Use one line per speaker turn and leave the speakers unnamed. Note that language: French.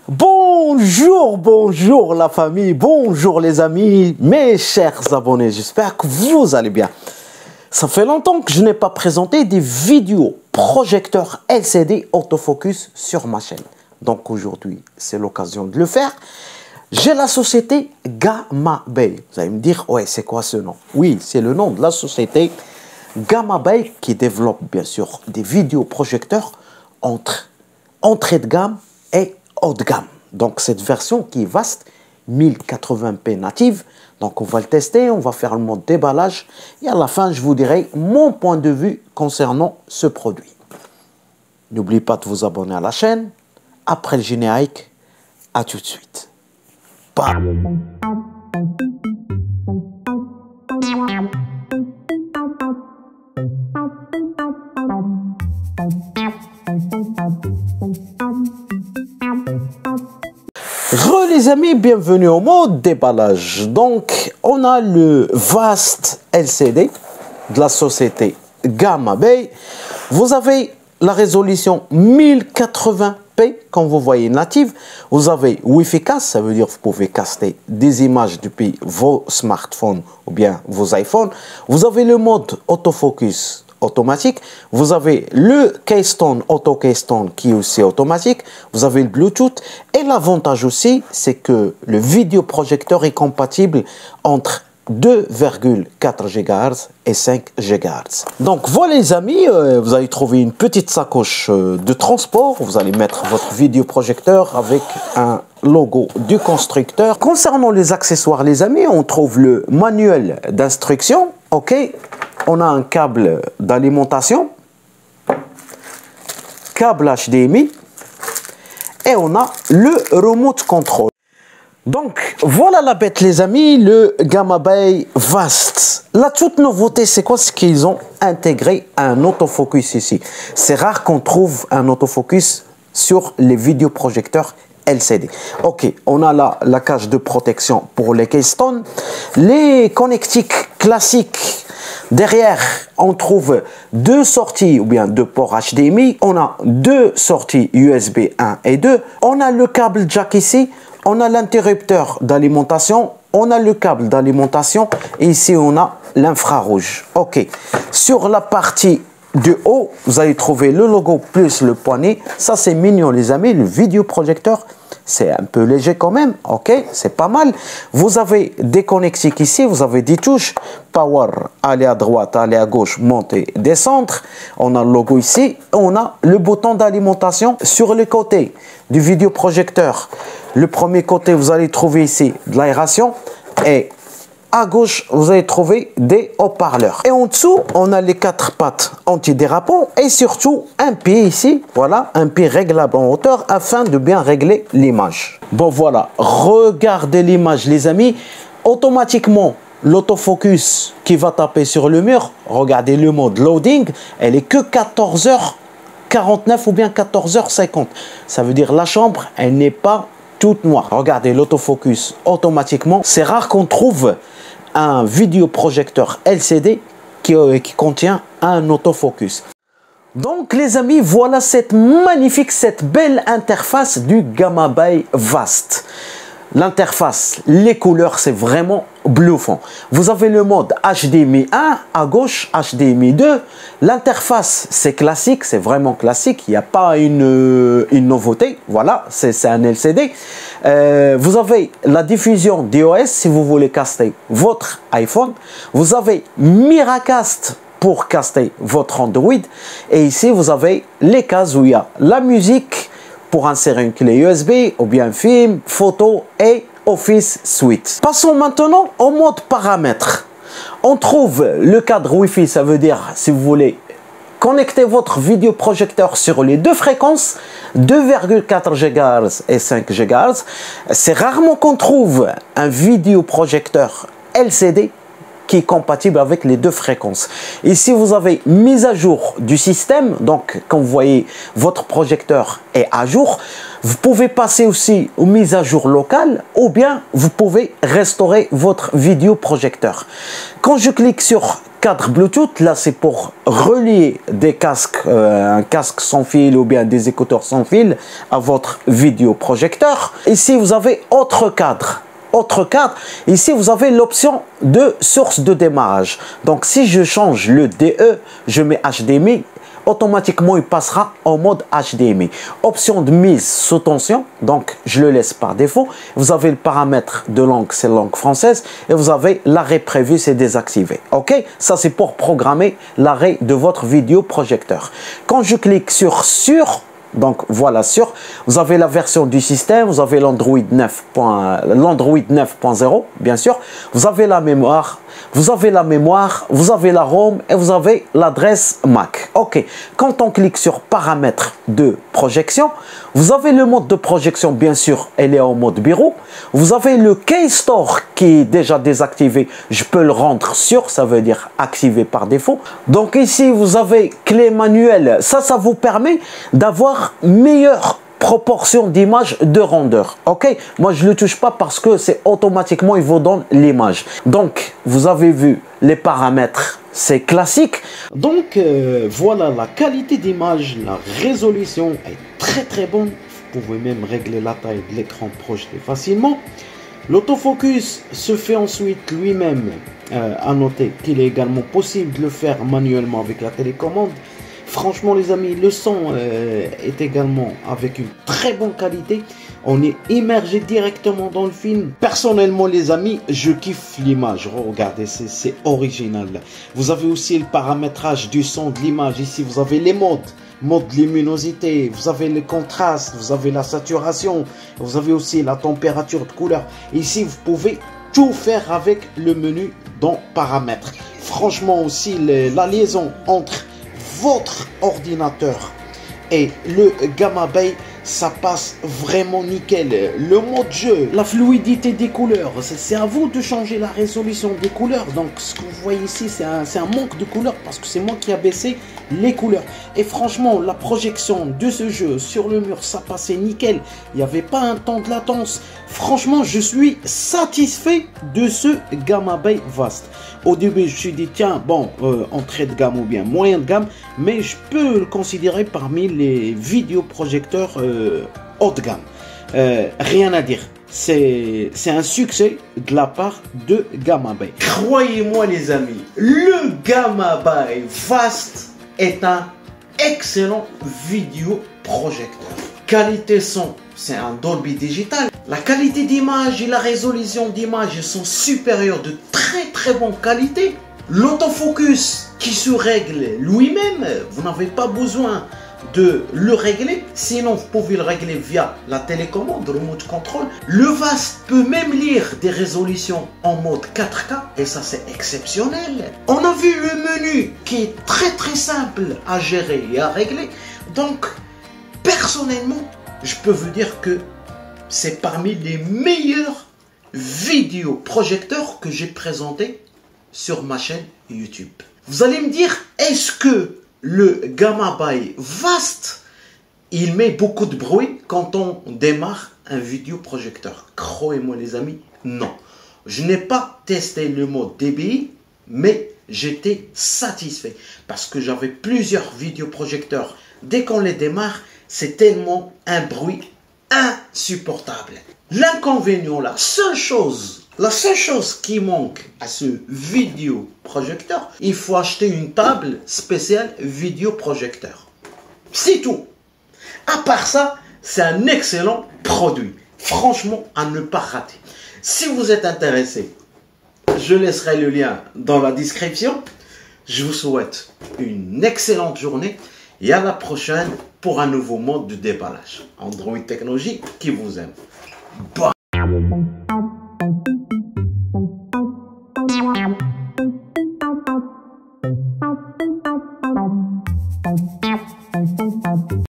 Bonjour, bonjour la famille, bonjour les amis, mes chers abonnés, j'espère que vous allez bien. Ça fait longtemps que je n'ai pas présenté des vidéos projecteurs LCD autofocus sur ma chaîne. Donc aujourd'hui, c'est l'occasion de le faire. J'ai la société Gamma Bay. Vous allez me dire, ouais, c'est quoi ce nom? Oui, c'est le nom de la société Gamma Bay qui développe bien sûr des vidéoprojecteurs entre entrée de gamme et haut de gamme. Donc cette version qui est vaste, 1080p native. Donc on va le tester, on va faire le mode déballage et à la fin je vous dirai mon point de vue concernant ce produit. N'oubliez pas de vous abonner à la chaîne. Après le générique, à tout de suite. Bam. Les amis, bienvenue au mode déballage. Donc, on a le vaste LCD de la société Gamma Bay. Vous avez la résolution 1080p, comme vous voyez, native. Vous avez Wi-Fi cast, ça veut dire que vous pouvez caster des images depuis vos smartphones ou bien vos iPhones. Vous avez le mode autofocus automatique, vous avez le Keystone Auto Keystone qui est aussi automatique, vous avez le Bluetooth et l'avantage aussi c'est que le vidéoprojecteur est compatible entre 2,4 GHz et 5 GHz. Donc voilà les amis, vous allez trouver une petite sacoche de transport, vous allez mettre votre vidéoprojecteur avec un logo du constructeur. Concernant les accessoires les amis, on trouve le manuel d'instruction, ok. On a un câble d'alimentation, câble HDMI et on a le remote control. Donc voilà la bête les amis, le Gamma Bay Vaste. La toute nouveauté c'est quoi? C'est qu'ils ont intégré un autofocus ici. C'est rare qu'on trouve un autofocus sur les vidéoprojecteurs LCD. Ok, on a là la cage de protection pour les Keystone, les connectiques classiques. Derrière, on trouve deux sorties ou bien deux ports HDMI. On a deux sorties USB 1 et 2. On a le câble jack ici. On a l'interrupteur d'alimentation. On a le câble d'alimentation. Et ici, on a l'infrarouge. Ok. Sur la partie du haut, vous allez trouver le logo plus le poignet. Ça, c'est mignon, les amis. Le vidéoprojecteur, c'est un peu léger quand même. Ok, c'est pas mal. Vous avez des connectiques ici. Vous avez des touches. Power, aller à droite, aller à gauche, monter, descendre. On a le logo ici. On a le bouton d'alimentation sur le côté du vidéoprojecteur. Le premier côté, vous allez trouver ici de l'aération. Et à gauche, vous allez trouver des haut-parleurs. Et en dessous, on a les quatre pattes antidérapants et surtout un pied ici. Voilà, un pied réglable en hauteur afin de bien régler l'image. Bon, voilà, regardez l'image, les amis. Automatiquement, l'autofocus qui va taper sur le mur, regardez le mode loading, elle est que 14h49 ou bien 14h50. Ça veut dire la chambre, elle n'est pas toute noire. Regardez l'autofocus automatiquement. C'est rare qu'on trouve un vidéoprojecteur LCD qui contient un autofocus. Donc les amis, voilà cette magnifique, cette belle interface du Gamma Bay Vaste. L'interface, les couleurs, c'est vraiment bluffant. Vous avez le mode HDMI 1 à gauche, HDMI 2. L'interface, c'est classique, c'est vraiment classique. Il n'y a pas une nouveauté. Voilà, c'est un LCD. Vous avez la diffusion d'iOS si vous voulez caster votre iPhone. Vous avez Miracast pour caster votre Android. Et ici, vous avez les cases où il y a la musique, pour insérer une clé USB ou bien film, photo et Office Suite. Passons maintenant au mode paramètres. On trouve le cadre Wi-Fi, ça veut dire si vous voulez connecter votre vidéoprojecteur sur les deux fréquences, 2,4 GHz et 5 GHz. C'est rarement qu'on trouve un vidéoprojecteur LCD qui est compatible avec les deux fréquences. Ici, vous avez mise à jour du système. Donc, quand vous voyez, votre projecteur est à jour. Vous pouvez passer aussi aux mises à jour locales ou bien vous pouvez restaurer votre vidéoprojecteur. Quand je clique sur cadre Bluetooth, là c'est pour relier des casques, un casque sans fil ou bien des écouteurs sans fil à votre vidéoprojecteur. Ici vous avez autre cadre. Ici vous avez l'option de source de démarrage. Donc si je change le DE, je mets HDMI, automatiquement il passera en mode HDMI. Option de mise sous tension, donc je le laisse par défaut. Vous avez le paramètre de langue, c'est langue française, et vous avez l'arrêt prévu, c'est désactivé. Ok, ça c'est pour programmer l'arrêt de votre vidéoprojecteur. Quand je clique sur donc voilà, vous avez la version du système, vous avez l'Android 9.0 bien sûr, vous avez la mémoire, vous avez la ROM et vous avez l'adresse MAC. Ok, quand on clique sur paramètres de projection, vous avez le mode de projection, bien sûr, elle est en mode bureau. Vous avez le Keystore qui est déjà désactivé, je peux le rendre sur, ça veut dire activé par défaut. Donc ici, vous avez clé manuelle, ça vous permet d'avoir meilleure proportion d'image de rondeur. Ok, moi je le touche pas parce que c'est automatiquement il vous donne l'image. Donc vous avez vu les paramètres, c'est classique. Donc voilà, la qualité d'image, la résolution est très bonne. Vous pouvez même régler la taille de l'écran projeté facilement. L'autofocus se fait ensuite lui-même. À noter qu'il est également possible de le faire manuellement avec la télécommande. Franchement les amis, le son est également avec une très bonne qualité. On est immergé directement dans le film. Personnellement les amis, je kiffe l'image. Regardez, c'est original. Vous avez aussi le paramétrage du son de l'image. Ici vous avez les mode luminosité, vous avez le contraste, vous avez la saturation, vous avez aussi la température de couleur. Ici vous pouvez tout faire avec le menu dans paramètres. Franchement aussi la liaison entre votre ordinateur et le Gamma Bay, ça passe vraiment nickel. Le mode jeu, la fluidité des couleurs, c'est à vous de changer la résolution des couleurs. Donc ce que vous voyez ici, c'est un manque de couleurs parce que c'est moi qui a baissé les couleurs. Et franchement, la projection de ce jeu sur le mur, ça passait nickel. Il n'y avait pas un temps de latence. Franchement, je suis satisfait de ce Gamma Bay Vast. Au début, je me suis dit, tiens, bon, entrée de gamme ou bien moyen de gamme, mais je peux le considérer parmi les vidéoprojecteurs haut de gamme. Rien à dire. C'est un succès de la part de Gamma Bay. Croyez-moi les amis, le Gamma Bay Vast est un excellent vidéoprojecteur. Qualité son, c'est un Dolby Digital. La qualité d'image et la résolution d'image sont supérieures, de très bonne qualité. L'autofocus qui se règle lui-même, vous n'avez pas besoin de le régler, sinon vous pouvez le régler via la télécommande, le remote control. Le Vast peut même lire des résolutions en mode 4K et ça c'est exceptionnel. On a vu le menu qui est très simple à gérer et à régler. Donc personnellement, je peux vous dire que c'est parmi les meilleurs vidéoprojecteurs que j'ai présentés sur ma chaîne YouTube. Vous allez me dire, est-ce que le Gamma Bay Vast, il met beaucoup de bruit quand on démarre un vidéoprojecteur? Croyez-moi les amis, non. Je n'ai pas testé le mode DBI, mais j'étais satisfait parce que j'avais plusieurs vidéoprojecteurs. Dès qu'on les démarre, c'est tellement un bruit insupportable. L'inconvénient, la seule chose qui manque à ce vidéoprojecteur, il faut acheter une table spéciale vidéoprojecteur. C'est tout. À part ça, c'est un excellent produit. Franchement, à ne pas rater. Si vous êtes intéressé, je laisserai le lien dans la description. Je vous souhaite une excellente journée et à la prochaine pour un nouveau mode de déballage. Android Technologie qui vous aime. Bye.